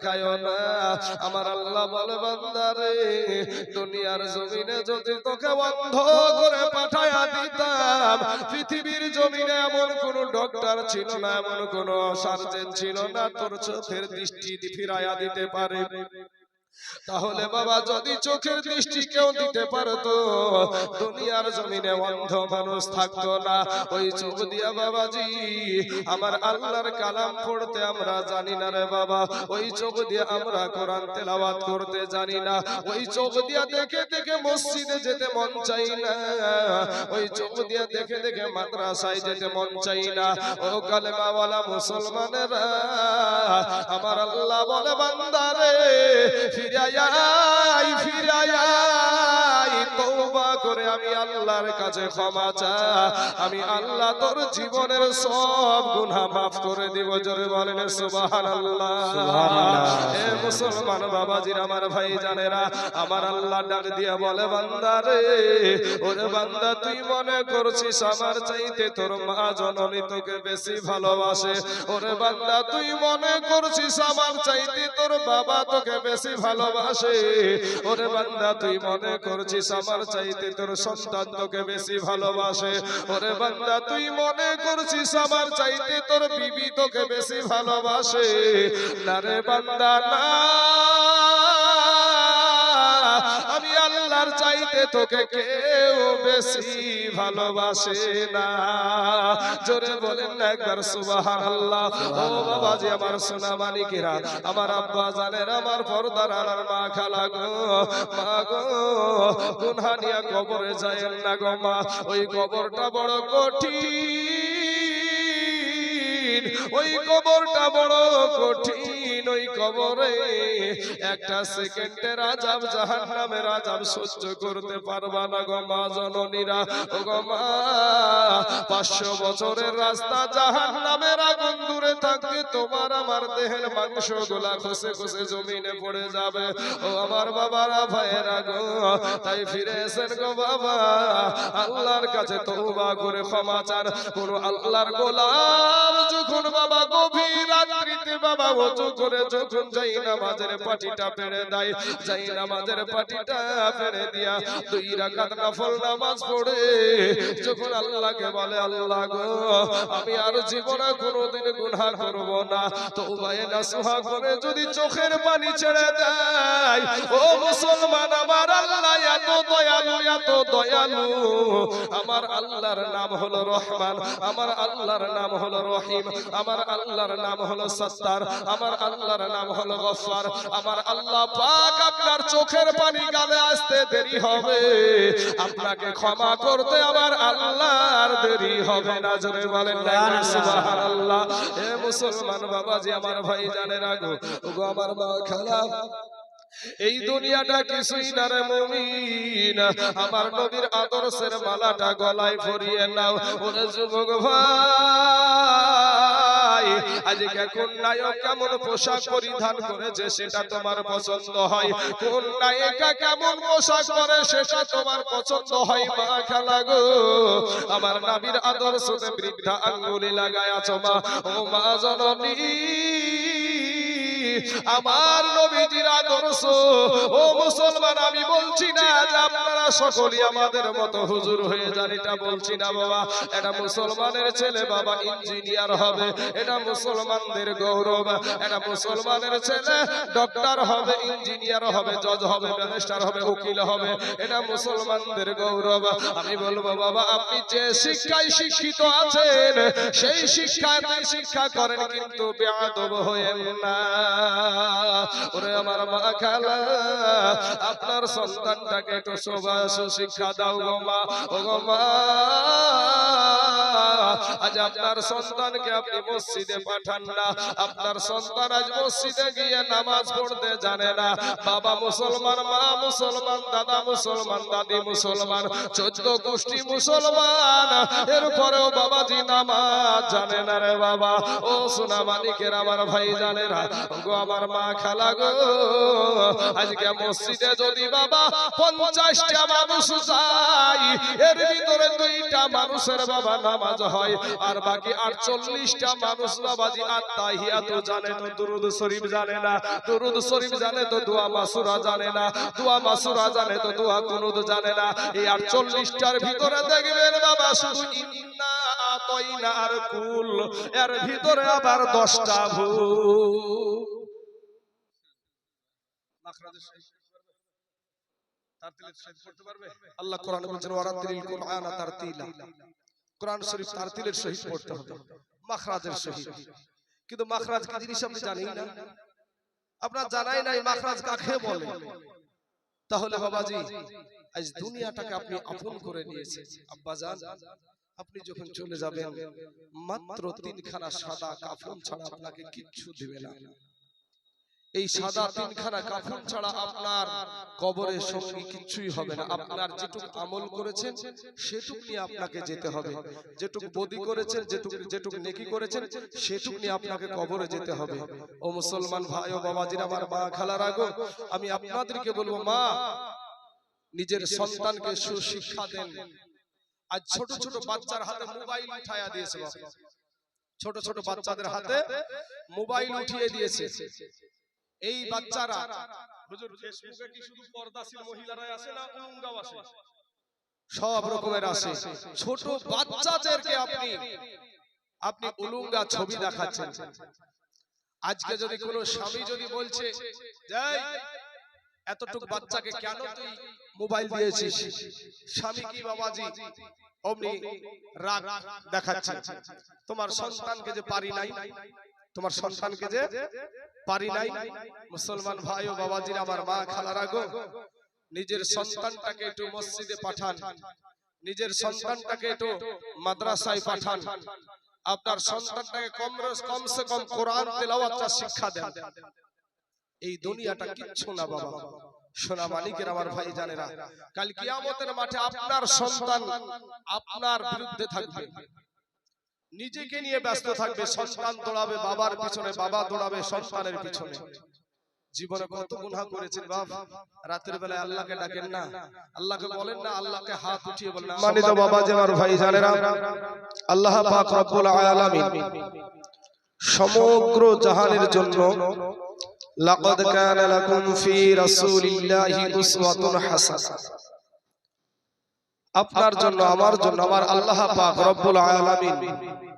দেখায়ও না। আমার আল্লাহ বলে বান্দারে দুনিয়ার জমিনে যদি তোকে অন্ধ করে পাঠায়া দিতাম, পৃথিবীর জমিনে এমন কোন ডক্টর ছিল না, এমন কোন সার্জন ছিল না তোর চোখের দৃষ্টি ফিরাইয়া দিতে পারে। তাহলে বাবা যদি চোখের দৃষ্টি কেউ দিতে পারতো, দুনিয়ার জমিনে অন্ধ মানুষ থাকতো না। ওই চোখ দিয়া বাবাজি আমার আল্লাহর কালাম পড়তে আমরা জানি না রে বাবা, ওই চোখ দিয়ে আমরা কোরআন তেলাওয়াত করতে জানি না, ওই চোখ দিয়া দেখে দেখে মসজিদে যেতে মন চাই না, ওই চোখ দিয়া দেখে দেখে মাদ্রাসায় যেতে মন চাই না। ও কালেমাওয়ালা মুসলমানেরা, আমার আল্লাহ বলে বান্দারে ফিরাই ফিরাই তওবা করে আমি আল্লাহর কাছে ক্ষমা চা, আমি আল্লাহ তোর জীবনের সব গুনাহ মাফ করে দিব। জোরে বলেন সুবহানাল্লাহ। এ মুসলমান বাবাজির আমার ভাই জানেরা, আমার আল্লাহ ডাক দিয়া বলে বান্দারে, ওরে বান্দা তুই মনে করছিস আমার চাইতে তোর মা জননী তোকে বেশি ভালোবাসে, ওরে বান্দা তুই মনে করছিস আমার চাইতে তোর বাবা তোকে বেশি ভালোবাসে, ওরে বান্দা তুই মনে করছিস আমার চাইতে তোর সন্তান তোকে বেশি ভালোবাসে, ওরে বান্দা তুই মনে করছিস আমার চাইতে তোর বিবি তোকে বেশি ভালোবাসে। না রে বান্দা না, আমি আল্লাহর চাইতে তোকে কেউ বেশি ভালোবাসে না। জোরে বলেন না একবার সুবহানাল্লাহ। ও বাবাজি আমার সোনা মানিকেরা, আমার আব্বা জানেন, আমার পর্দার আলার মা খালা গো, মা গো গুনাহ নিয়া কবরে যায়েন না গো মা, ওই কবরটা বড় কঠিন, ওই কবরটা বড় কঠিন, ওই কবরে একটা সেকেন্ডের আযাব জাহান্নামের আযাব সহ্য করতে পারবা না গো মা জননীরা। ও গো মা 500 বছরের রাস্তা জাহান্নামের আগুন দূরে থাকতে তোমার আমার দেহের মাংসগুলা খসে খসে জমিনে পড়ে যাবে। ও আমার বাবারা ভাইয়েরা গো, তাই ফিরে এসেন গো বাবা, আল্লাহর কাছে তওবা করে ক্ষমা চান। কোন আল্লাহর গোলাম যখন বাবা গভীর রাত্রিতে বাবা ওযু করে যখন যাই নামাজের পাটিটা পেড়ে দেয়, যাই নামাজের পাটিটা পেড়ে দিয়া 2 রাকাত নফল নামাজ পড়ে যখন আল্লাহকে বলে আল্লাহ গো আমি আর জীবনে কোনোদিন গুনাহ করব না, তওবায়ে নাসুহা করে যদি চোখের পানি ছেড়ে দেয়, ও মুসলমান আমার আল্লাহ এত দয়ালু, এত দয়ালু। আমার আল্লাহর নাম হলো রহমান, আমার আল্লাহর নাম হলো রহিম, আমার আল্লাহর নাম হলো সত্তার, আমার আল্লাহর নাম হলো গফফার। আমার আল্লাহ পাক আপনার চোখের পানি গালে আসতে দেরি হবে, আপনাকে ক্ষমা করতে আমার আল্লাহর দেরি হবে না। জোরে বলেন না সুবহানাল্লাহ। এ মুসলমান বাবাজি আমার ভাই জানেন গো, ওগো আমার মা খালা, এই দুনিয়াটা কিছুই না রে মুমিন, আমার নবীর আদর্শের মালাটা গলায় পরিয়ে নাও। ওরে যুবক ভাই, আজকে কোন নায়ক কেমন পোশাক পরিধান করেছে সেটা তোমার পছন্দ হয়, কোন নায়িকা কেমন পোশাক পরে সেটা তোমার পছন্দ হয়। মা খালা গো, আমার নবীর আদর্শে বৃদ্ধা আঙ্গুলি লাগায় আছো মা, ও মা জননী, আমার নবীজির আদর্শ। ও মুসলমান আমি বলছি না যে আপনারা সকলেই আমাদের মতো হুজুর হয়ে যান, এটা বলছি না বাবা। এটা মুসলমানের ছেলে বাবা ইঞ্জিনিয়ার হবে, এটা মুসলমানদের গৌরব। এটা মুসলমানের ছেলে ডক্টর হবে, ইঞ্জিনিয়ার হবে, জজ হবে, ব্যারিস্টার হবে, উকিল হবে, এটা মুসলমানদের গৌরব। আমি বলবো বাবা আপনি যে শিক্ষায় শিক্ষিত আছেন সেই শিক্ষাতে শিক্ষা করেন, কিন্তু বেয়াদব হয়েন না। ওরে আমার মা খালা, আপনার সন্তানটাকে একটু সুশিক্ষা দাও গো মা। ও গো মা, আজ আপনার সন্তানকে আপনি মসজিদে পাঠান না, আপনার সন্তান আজ মসজিদে গিয়ে নামাজ পড়তে জানে না। বাবা মুসলমান, মা মুসলমান, দাদা মুসলমান, দাদি মুসলমান, 14 গোষ্ঠী মুসলমান, এরপরেও বাবাজি নামাজ জানে না রে বাবা। ও সোনা মানিকের আমার ভাই জানে না গো, আমার মা খালা গো, আজকে মসজিদে যদি বাবা 50টা মানুষ যায়, এর ভিতরে 2টা মানুষের বাবা নামাজ নামাজ হয়, আর বাকি 48টা মানুষ বাবাজি আত্তাহিয়াত জানে তো দুরুদ শরীফ জানে না, দুরুদ শরীফ জানে তো দোয়া মাসুরা জানে না, দোয়া মাসুরা জানে তো দোয়া কুনুত জানে না। এই 48টার ভিতরে দেখবেন বাবা শুধু ইন্না আতাইনা আর কুল, এর ভিতরে আবার 10টা ভুল। মাখরাজের সহিত তারতিলের সহিত পড়তে পারবে? আল্লাহ কোরআনে বলেছেন ওয়ারাতিল কুরআনা তারতিলা, কোরআন শরীফ তারতিলের সহিত পড়তে হবে, মাখরাজের সহিত। কিন্তু মাখরাজ কি জিনিস আপনি জানেন না, আপনার জানাই নাই মাখরাজ কাকে বলে। তাহলে বাবাজি আজ দুনিয়াটাকে আপনি আপন করে নিয়েছেন। আব্বাজান আপনি যখন চলে যাবেন মাত্র 3খানা সাদা কাফন ছাড়া আপনাকে কিচ্ছু দিবে না। এই সাদা 3খানা কাফন ছাড়া আপনার কবরে সঙ্গী কিছুই হবে না। আপনার যেটুক আমল করেছেন সেটুক নিয়ে আপনাকে যেতে হবে, যেটুক বদি করেছেন, যেটুক নেকি করেছেন সেটুক নিয়ে আপনাকে কবরে যেতে হবে। ও মুসলমান ভাই ও বাবাজিরা, আমার মা খালারা গো, আমি আপনাদেরকে বলবো, মা নিজের সন্তানকে সুশিক্ষা দেন। আজ ছোট ছোট বাচ্চার হাতে মোবাইল উঠায়া দিয়েছে, ছোট ছোট বাচ্চাদের হাতে মোবাইল উঠিয়ে দিয়েছে। এই বাচ্চারা হুজুর ফেসবুকে কি শুধু পর্দাশীল মহিলারাই আসে না উলঙ্গাও আসে? সব রকমের আসে। ছোট বাচ্চাদেরকে আপনি উলঙ্গা ছবি দেখাচ্ছেন। আজকে যদি কোনো স্বামী যদি বলছে যাই এতটুকু বাচ্চাকে কেন তুই মোবাইল দিয়েছিস, স্বামী কি বাবাজি অমনি রাগ দেখাচ্ছে, তোমার সন্তানকে যে পারি নাই, তোমার সন্তানকে যে পারি নাই। মুসলমান ভাই ও বাবাজিরা, আমার মা খালারা গো, নিজের সন্তানটাকে একটু মসজিদে পাঠান, নিজের সন্তানটাকে একটু মাদ্রাসায় পাঠান, আপনার সন্তানটাকে কমসে কম কোরআন তেলাওয়াতটা শিক্ষা দেন। এই দুনিয়াটা কিচ্ছু না বাবা। সোনা মালিকের আমার ভাই জানেরা, কাল কিয়ামতের মাঠে আপনার সন্তান আপনার বিরুদ্ধে থাকবে, নিজেকে নিয়ে ব্যস্ত থাকবে। সন্তান দৌড়াবে বাবার পিছনে, বাবা দৌড়াবে সন্তানের পিছনে। জীবনে কত গুনাহ করেছেন বাপ, রাতের বেলায় আল্লাহকে ডাকেন না, আল্লাহকে বলেন না, আল্লাহকে হাত উঠিয়ে বলেন না। মানিত বাবা যে আমার ভাই জানেরা, আল্লাহ পাক রব্বুল আলামিন সমগ্র জাহানের জন্য লাকাদ কানা লাকুম ফি রাসূলিল্লাহি উসওয়াতুন হাসানাহ, আপনার জন্য আমার জন্য আমার আল্লাহ পাক রব্বুল আলামিন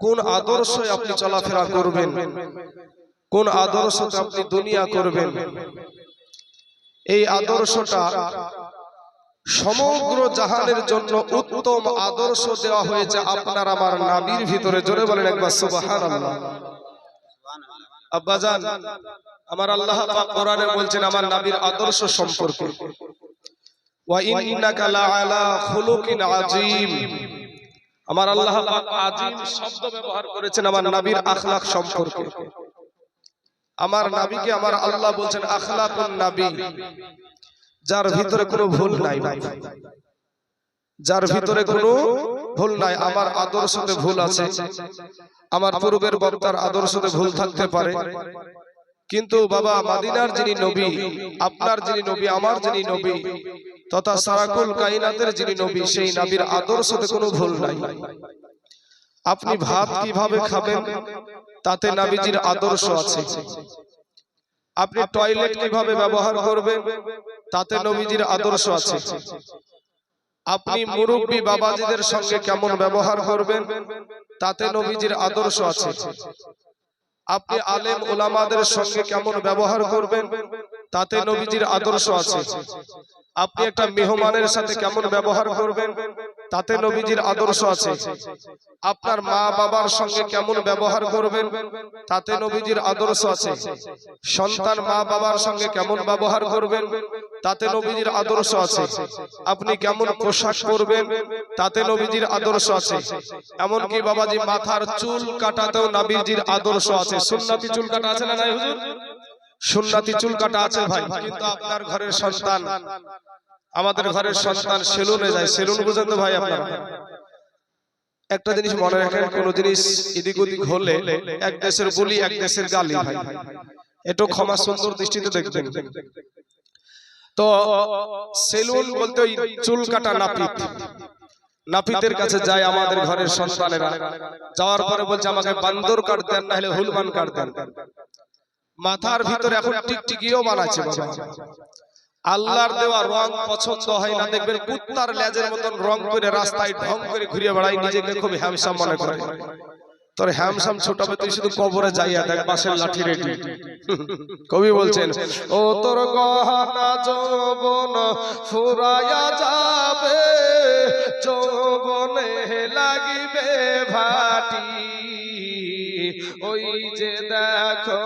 কোন আদর্শে আপনি চলাফেরা করবেন, কোন আদর্শতে আপনি দুনিয়া করবেন, এই আদর্শটা সমগ্র জাহানের জন্য উত্তম আদর্শ দেওয়া হয়েছে আপনার আমার নবীর ভিতরে। জোরে বলেন একবার সুবহানাল্লাহ। আব্বাজান আমার আল্লাহ পাক কোরআনে বলছেন আমার নবীর আদর্শ সম্পর্কে, ওয়া ইন্নাকা লাআলা খুলুকিন আযীম। আমার আল্লাহ পাক আযীম শব্দ ব্যবহার করেছেন আমার নবীর আখলাক সম্পর্কে। আমার নবীকে আমার আল্লাহ বলছেন আখলাকুন নবী, যার ভিতরে কোনো ভুল নাই, যার ভিতরে কোনো ভুল নাই। আমার আদর্শতে ভুল আছে, আমার পূর্বের বক্তার আদর্শতে ভুল থাকতে পারে, কিন্তু বাবা মদিনার যিনি নবী, আপনার যিনি নবী, আমার যিনি নবী তথা সারাকুল কায়নাতের যিনি নবী, সেই নবীর আদর্শতে কোনো ভুল নাই। আপনি ভাত কিভাবে খাবেন তাতে নবীজির আদর্শ আছে, আপনি টয়লেট কিভাবে ব্যবহার করবেন তাতে নবীজির আদর্শ আছে, আপনি মুরব্বি বাবাজিদের সঙ্গে কেমন ব্যবহার করবেন তাতে নবীজির আদর্শ আছে, আপনি আলেম উলামাদের সঙ্গে কেমন ব্যবহার করবেন তাতে নবীজির আদর্শ আছে, আপনি একটা মেহমানের সাথে কেমন ব্যবহার করবেন তাতে নবীজির আদর্শ আছে, আপনার মা বাবার সঙ্গে কেমন ব্যবহার করবেন তাতে নবীজির আদর্শ আছে, সন্তান মা বাবার সঙ্গে কেমন ব্যবহার করবেন তাতে নবীজির আদর্শ আছে, আপনি কেমন পোশাক পরবেন তাতে নবীজির আদর্শ আছে, এমনকি বাবাজি মাথার চুল কাটাতেও নবীজির আদর্শ আছে। সুন্নতি চুল কাটা আছে না নাই হুজুর? সুন্নতি চুল কাটা আছে ভাই, কিন্তু আপনার ঘরের সন্তান, আমাদের ঘরের সন্তান সেলুনে যায়। সেলুন বুঝেন তো ভাই আপনারা? একটা জিনিস মনে রাখেন, কোন জিনিস এদিক ওদিক হলে এক দেশের বলি এক দেশের গালি ভাই, একটু ক্ষমা সুন্দর দৃষ্টিতে দেখবেন। তো সেলুন বলতে ওই চুল কাটা নাপিত, নাপিতের কাছে যায় আমাদের ঘরের সন্তানেরা, যাওয়ার পরে বলছে আমাকে বান্দর কাট দেন, না হলে হুলমান কাট দেন। মাথার ভিতরে এখন টিকটিকিও বানাচ্ছে বাবা। আল্লাহর দেওয়া রং পছন্দ হয় না, দেখবেন কুত্তার লেজের মতন রং করে রাস্তায় ঢং করে ঘুরে বেড়ায়, নিজেকে খুব হ্যামসাম মনে করে। তোর হ্যামসাম ছোটাবে, তুই শুধু কবরে যাইয়া দেখ বাঁশের লাঠি রেডি। কবি বলছেন ও তোর গহনা যৌবন ফুরাইয়া যাবে, যৌবনে লাগিবে ভাটি, ওই যে দেখো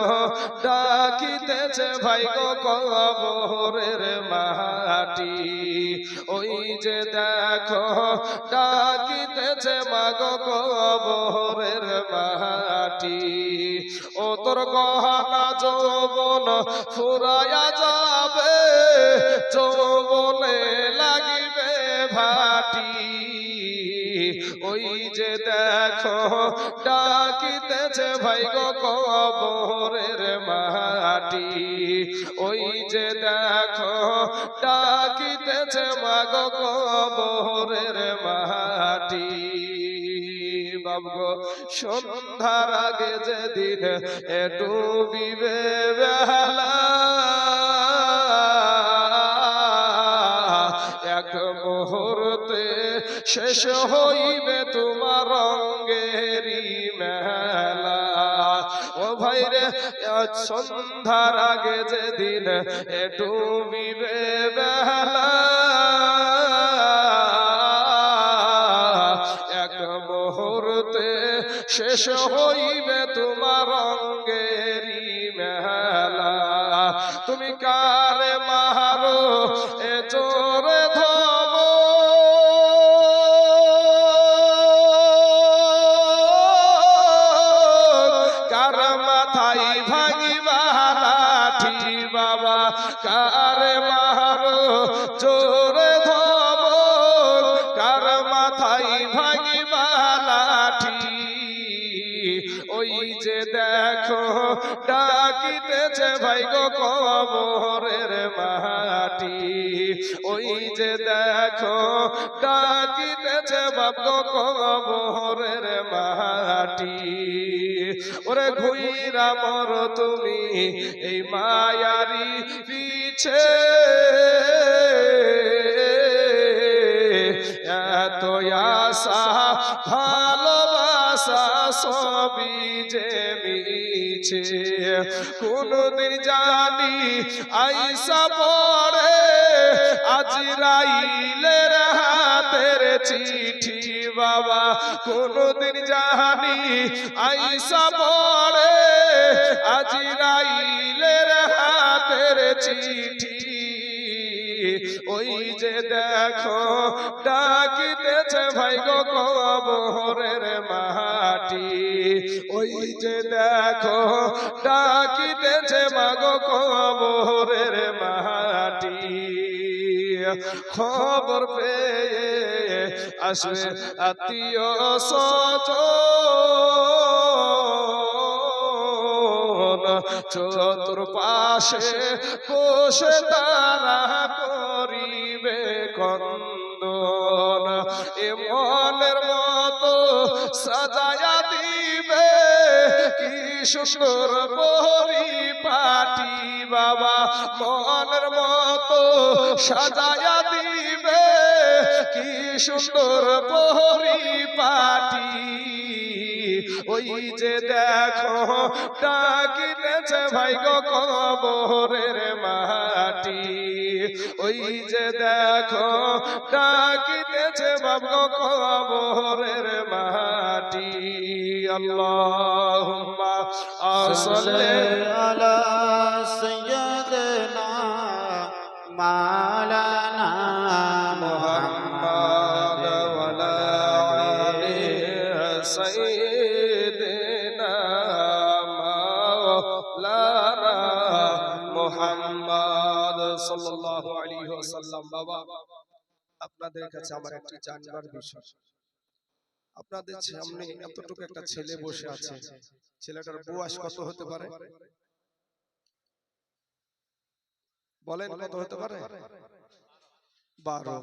ডাকিতেছে ভাই গো কবরের মাটি, ওই যে দেখো ডাকিতেছে মাগো কবরের মাটি। ও তোর গহনা যৌবন ফুরাইয়া যাবে, যৌবনে লাগিবে ভাটি, ওই যে দেখো ডাকিতেছে ভাই গো কবরের মাটি, ওই যে দেখো ডাকিতেছে মাগো কবরের মাটি। বাবগো সন্ধ্যার আগে যেদিন ডুবিবে বেলা, এক মুহূর্তে শেষ হইবে তোমার রঙ্গেরি মেলা। ও ভাই রে সন্ধ্যার আগে যেদিন ডুবিবে বেলা, এক মুহূর্তে শেষ হইবে তোমার রঙ্গেরি মেলা। তুমি কারে মারো এ জোরে ধম, কার মাথায় ভাঙিবা লাঠি বাবা, কারে মারো জোরে ধম, কার মাথায় ভাঙিবা লাঠি, ওই যে দেখো ডাকিতেছে ভাই গো কবরের মাটি, ওই যে দেখো ডাকিতেছে বাপ গো কবরের মাটি। ওরে ঘুইরা মর তুমি এই মায়ারি পিছে, এত আশা ভালোবাসা সবই যে মিছে, কোনদিন জানি আইসা পড়ে আজরাইলের হাতের চিঠি বাবা, কোনদিন জানি আইসা পড়ে আজরাইলের হাতের চিঠি, ওই যে দেখো ডাকিতেছে ভাই গো কবরের মাটি, ওই যে দেখো ডাকিতেছে মাগো কবরের মাটি। খবর পেয়ে আসবে আত্মীয় স্বজন, চতুর্পাশে বসে তারা করিবে কন্দন, এ মনের মতো সাজায়া দিবে কি সুন্দর পরিপাটি বাবা, মনের মতো সাজায়া দিবে কি সুন্দর পরিপাটি, ওই যে দেখো ডাকিতেছে ভাই গো কবরের মাটি, ওই যে দেখো ডাকিতেছে বাপ গো কবরের মাটি। আল্লাহুম্মা সাল্লি আলা সাইয়্যিদিনা মাওলানা মুহাম্মাদ ওয়া আলা আলি সাইয়্যিদিনা মাওলানা মুহাম্মাদ সাল্লাল্লাহু আলাইহি ওয়াসাল্লাম। বাবা আপনাদের কাছে আমার একটি জানবার বিষয়, আপনাদের সামনে এতটুকু একটা ছেলে বসে আছে, ছেলেটার বয়স কত হতে পারে বলেন? কত হতে পারে? 12।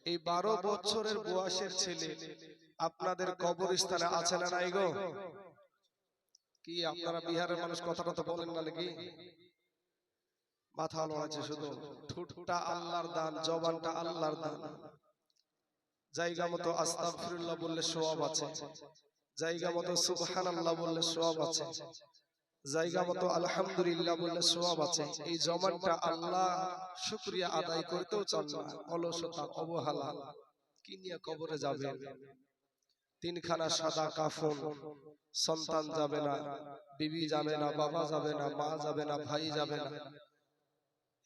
এই 12 বছরের বয়সের ছেলে আপনাদের কবরস্থানে আছে না নাই গো? কি আপনারা বিহারের মানুষ কথাটা তো বলেন না নাকি? মাথা নড়াচ্ছে শুধু। ঠোঁটটা আল্লাহর দান, জবানটা আল্লাহর দান। জায়গা মতো আস্তাগফিরুল্লাহ বললে সওয়াব আছে, জায়গা মতো সুবহানাল্লাহ বললে সওয়াব আছে, জায়গা মতো আলহামদুলিল্লাহ বললে সওয়াব আছে। এই জবানটা আল্লাহ শুকরিয়া আদায় করতেও চান না, অলসতা, অবহেলা। কি নিয়ে কবরে যাবে? তিনখানা সাদা কাফন, সন্তান যাবে না, বিবি যাবে না, বাবা যাবে না, মা যাবে না, ভাই যাবে না।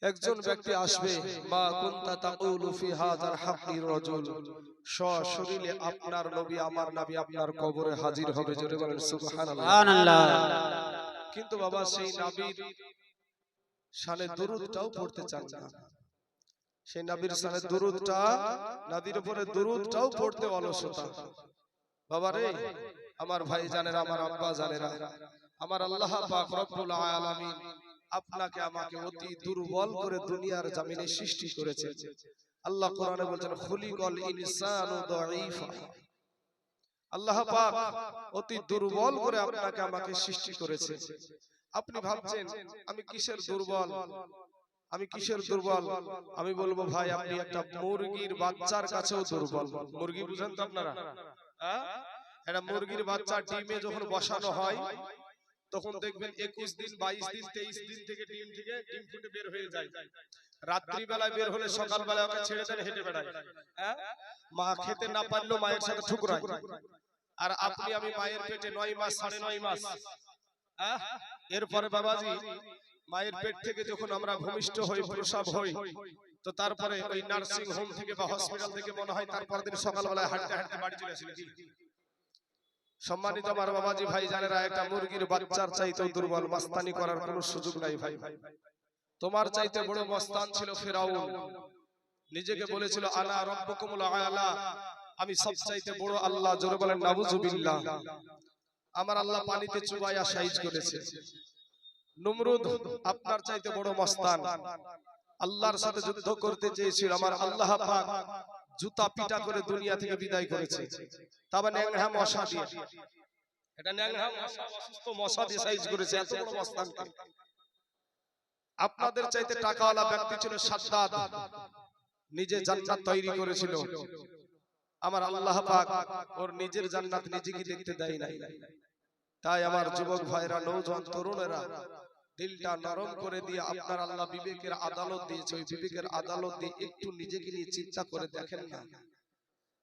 একজন ব্যক্তি আসবে, মা কুনতা তাকুলু ফি হাযাল হাক্কির রাজুল, সশরীরে আপনার নবী, আমার নবী আপনার কবরে হাজির হবে। জোরে বলেন সুবহানাল্লাহ। কিন্তু বাবা সেই নবীর শানে দুরূদটাও পড়তে চান না। সেই নবীর শানে দুরূদটা, নবীর উপরে দুরূদটাও পড়তে অলসতা। বাবা রে, আমার ভাই জানেরা, আমার আব্বা জানেরা, আমার আল্লাহ পাক রব্বুল আলামিন আপনাকে আমাকে অতি দুর্বল করে দুনিয়ার জমিনে সৃষ্টি করেছে। আল্লাহ কোরআনে বলেন খুলিকাল ইনসানু দাঈফা। আল্লাহ পাক অতি দুর্বল করে আপনাকে আমাকে সৃষ্টি করেছে। আপনি ভাবছেন আমি কিসের দুর্বল, আমি কিসের দুর্বল? আমি বলবো ভাই, আপনি একটা মুরগির বাচ্চার কাছেও দুর্বল। মুরগি বুঝেন তো আপনারা? একটা মুরগির বাচ্চা ডিমে যখন বসানো হয় তখন দেখবেন 21 দিন, 22 দিন, 23 দিন থেকে ডিম ফুটে বের হয়ে যায়। রাত্রি বেলায় বের হলে সকাল বেলায় ওকে ছেড়ে দেন, হেঁটে বেড়ায়। মা খেতে না পারলেও মায়ের সাথে ঠুকরায়। আর আপনি আমি মায়ের পেটে 9 মাস, 9.5 মাস। এরপরে বাবাজি মায়ের পেট থেকে যখন আমরা ভূমিষ্ঠ হই, প্রসব হই, তো তারপরে ওই নার্সিং হোম থেকে বা হসপিটাল থেকে মনে হয় তারপর দিন সকালবেলায় হাঁটতে হাঁটতে বাড়ি চলে আসি। সম্মানিত আমার বাবাজি ভাই জানেরা, একটা মুরগির বাচ্চার চাইতেও দুর্বল। মাস্তানি করার কোনো সুযোগ নাই ভাই। তোমার চাইতে বড় মস্তান ছিল ফিরাউন। নিজেকে বলেছিল আনা রাব্বুকুমুল আলা, আমি সবচাইতে বড় আল্লাহ। জোরে বলেন নাউজুবিল্লাহ। আমার আল্লাহ পানিতে চুবাইয়া সাইজ করেছে। নমরুদ আপনার চাইতে বড় মস্তান, আল্লাহর সাথে যুদ্ধ করতে চেয়েছিল। আমার আল্লাহ পাক জুতা পিটা করে দুনিয়া থেকে বিদায় করেছে। তবে ন্যাংরা মশা দিয়ে, এটা ন্যাংরা মশা, অসুস্থ মশা দিয়ে সাইজ করেছে। এত বড় মস্তান। আপনাদের চাইতে টাকাওয়ালা ব্যক্তি ছিল সাদ্দাদ, নিজে জান্নাত তৈরি করেছিল। আমার আল্লাহ পাক ওর নিজের জান্নাত নিজেকে দেখতে দেয় নাই। তাই আমার যুবক ভাইরা, নওজোয়ান তরুণেরা, দিলটা নরম করে দিয়ে আপনার আল্লাহ বিবেকের আদালত দিয়েছে। ওই বিবেকের আদালত দিয়ে একটু নিজেকে নিয়ে চিন্তা করে দেখেন না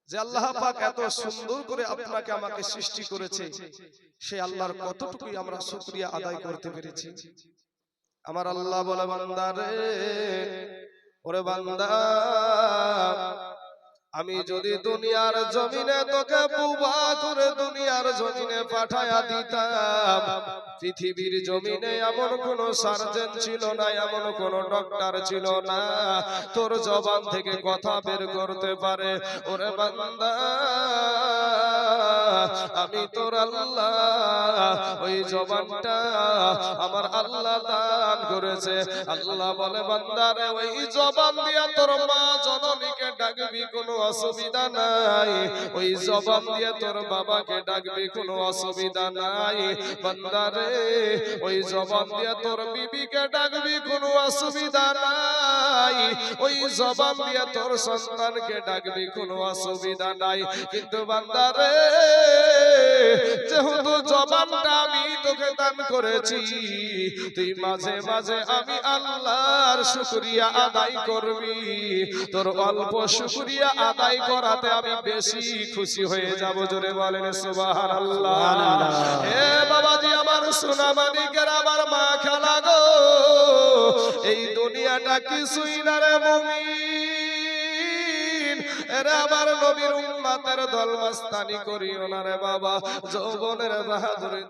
যে আল্লাহ পাক এত সুন্দর করে আপনাকে আমাকে সৃষ্টি করেছে, সেই আল্লাহর কতটুকুই আমরা শুকরিয়া আদায় করতে পেরেছি। আমার আল্লাহ বলে, বান্দা রে, ওরে বান্দা, আমি যদি দুনিয়ার জমিনে তোকে বুবা করে দুনিয়ার জমিনে পাঠায়া দিতাম, পৃথিবীর জমিনে এমন কোন সার্জন ছিল না, এমন কোন ডক্টর ছিল না তোর জবান থেকে কথা বের করতে পারে। ওরে বান্দা, আমি তোর আল্লাহ, ওই জবানটা আমার আল্লাহ দান করেছে। আল্লাহ বলে, বান্দারে, ওই জবান দিয়া তোর মা জননীকে ডাকবি, কোনো অসুবিধা নাই। ওই জবান দিয়ে তোর বাবাকে ডাকবি, কোনো অসুবিধা নাই। বান্দারে, ওই জবান দিয়ে তোর বিবিকে ডাকবি, কোনো অসুবিধা নাই। ওই জবান দিয়ে তোর সন্তানকে ডাকবি, কোনো অসুবিধা নাই। কিন্তু বান্দারে, যেহেতু জবানটা আমি তোকে দান করেছি, তুই মাঝে মাঝে আমি আল্লাহর শুকরিয়া আদায় করবি। তোর অল্প শুকরিয়া আদায় করাতে আমি বেশি খুশি হয়ে যাব। জোরে বলেন সুবহানাল্লাহ। হে বাবাজি, আমার সোনা মানিকের, আমার মা খেলা গো, এই দুনিয়াটা কিছুই না রে মুমিন। এরে আমার নবীর উম্মতের দল, মাস্তানি করিও না রে বাবা। যৌবনের বাহাদুরি